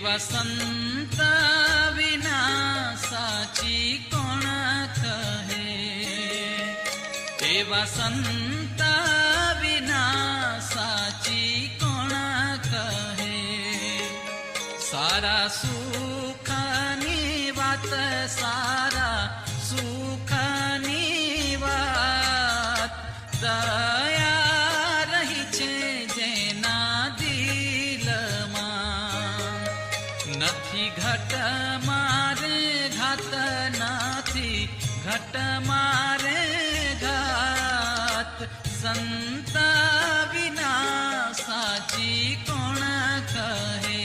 एवा संत विना साची कोण कहे, एवा संत विना साची कोण कहे. सारा सुखानी वात, सारा सुखानी वात दया रही छे जेना दिलમાં. નથી ઘટ મારે ઘાત, નથી ઘટ મારે ઘાત. સંત વિના સાચી કોણ કહે,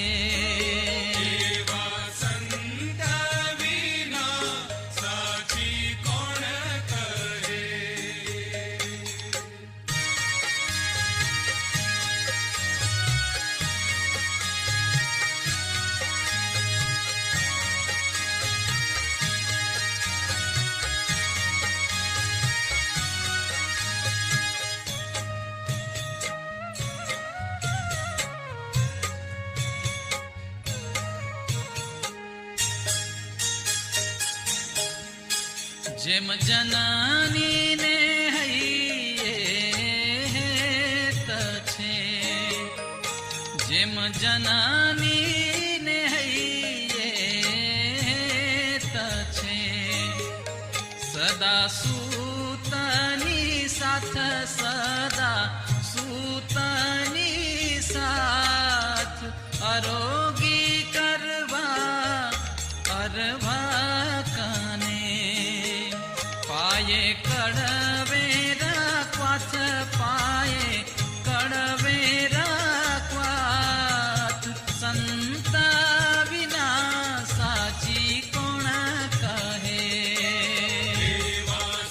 જેમ જનની ને હૈયે હેત છે, જેમ જનની ને હૈયે હેત છે. સદા સૂતની સાથ, સદા સૂતની સાથ. આરોગી કરવા અરવા કને, પાયે કડવે રાખવાથ, પાયે કડવે રાખવાથ. સંત વિના સાચી કોણ કહે,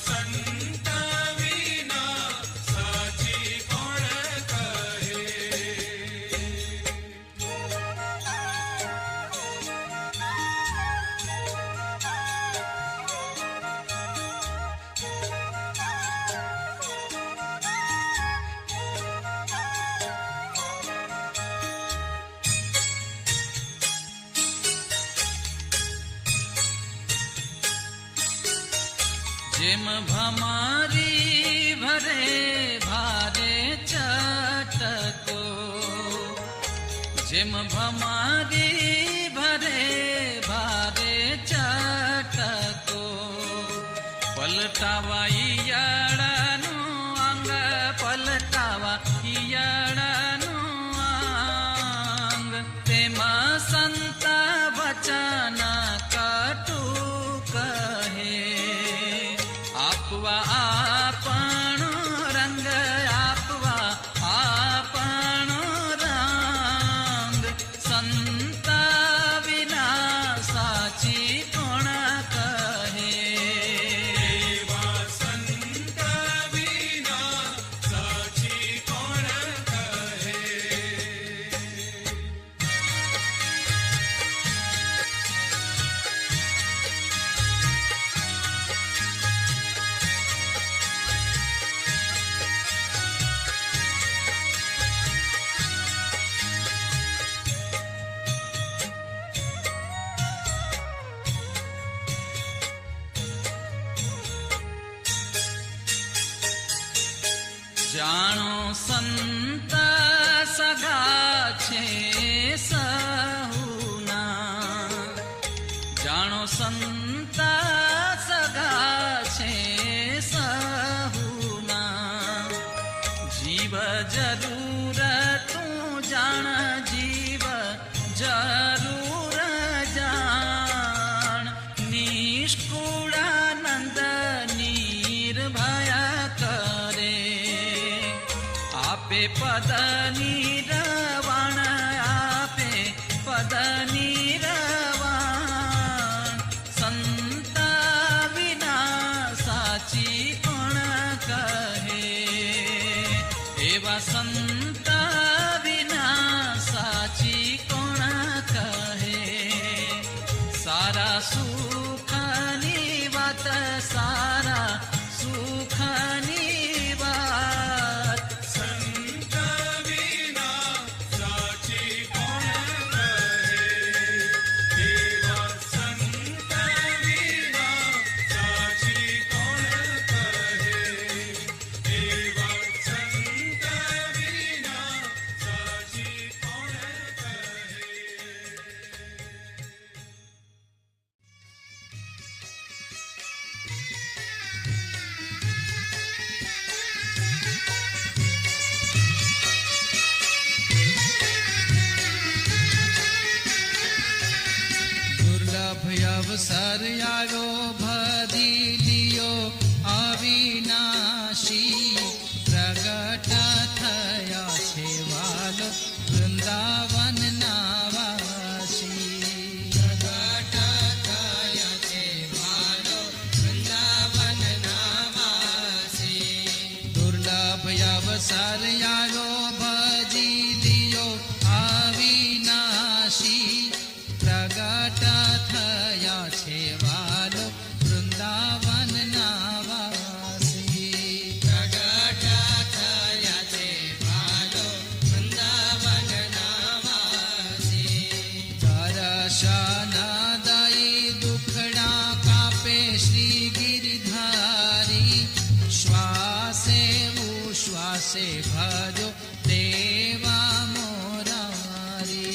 સંત વિના સાચી કોણ કહે. જેમ ભમારી ભરે ભારે ચટકો, જેમ ભમારી ભરે ભારે ચટકો. પલટાવા ઈયળનું અંગ, પલટાવા ઈયળનું અંગ. તેમાં સંત વચન કટુ કહે, આપવા આપણો રંગ, આપવા આપણો રંગ. સંત વિના સાચી કોણ કહે, સંત વિના સાચી કોણ કહે. જાણો સંત સગા છે સહુના, જાણો સંત સગા છે સહુના. જીવ જરૂર તું જાણ, જીવ જરૂર જાણ. નિષ્કુળાનંદ નિર્ભય કરે, આપે પદ નિરવાણ, આપે પદ નિરવાણ. સંત વિના સાચી કોણ કહે, એવા સંત વિના સાચી કોણ કહે. સારા સુખની વાત, સારા સુખની વાત. સંત વિના સાચી કોણ કહે. અવસર આવ્યો ભધી લિયો અવિનાશી પ્રગટ થયા છે વાલો વૃંદાવનના વાસી પ્રગટ થયા છે વાલો વૃંદાવનના વાસી દુર્લભ અવસર આવ્યો ભજી લિયો અવિનાશી પ્રગટ થયા છે વાલો વૃંદાવનના વાસી પ્રગટ થયા છે વાલો વૃંદાવનના વાસી દર્શન દઈ દુખડા કાપે શ્રી ગિરધારી શ્વાસે ઉશ્વાસે ભજો દેવા મોરારી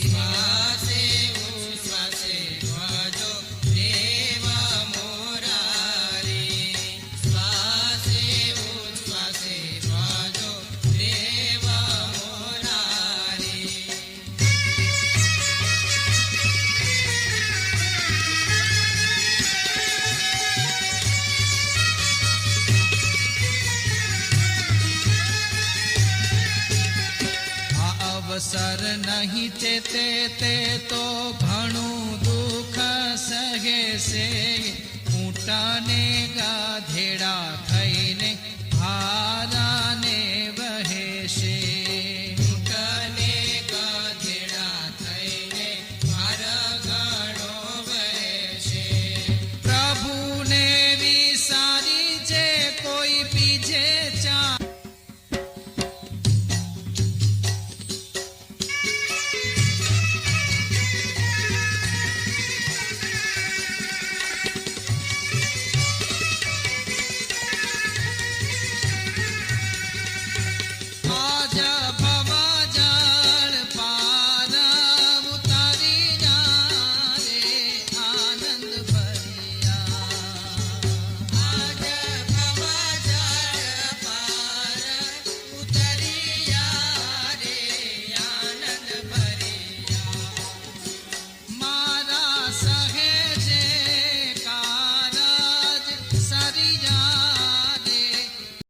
શ્વાસે ઉશ્વાસે ભજો દેવા મોરારી શ્વાસે ઉશ્વાસે ભજો દેવા મોરારી આ અવસર નહીં ચેતે તે તો ઘણું દુઃખ સહે છે ઊંટાને ગાધેડા થઈને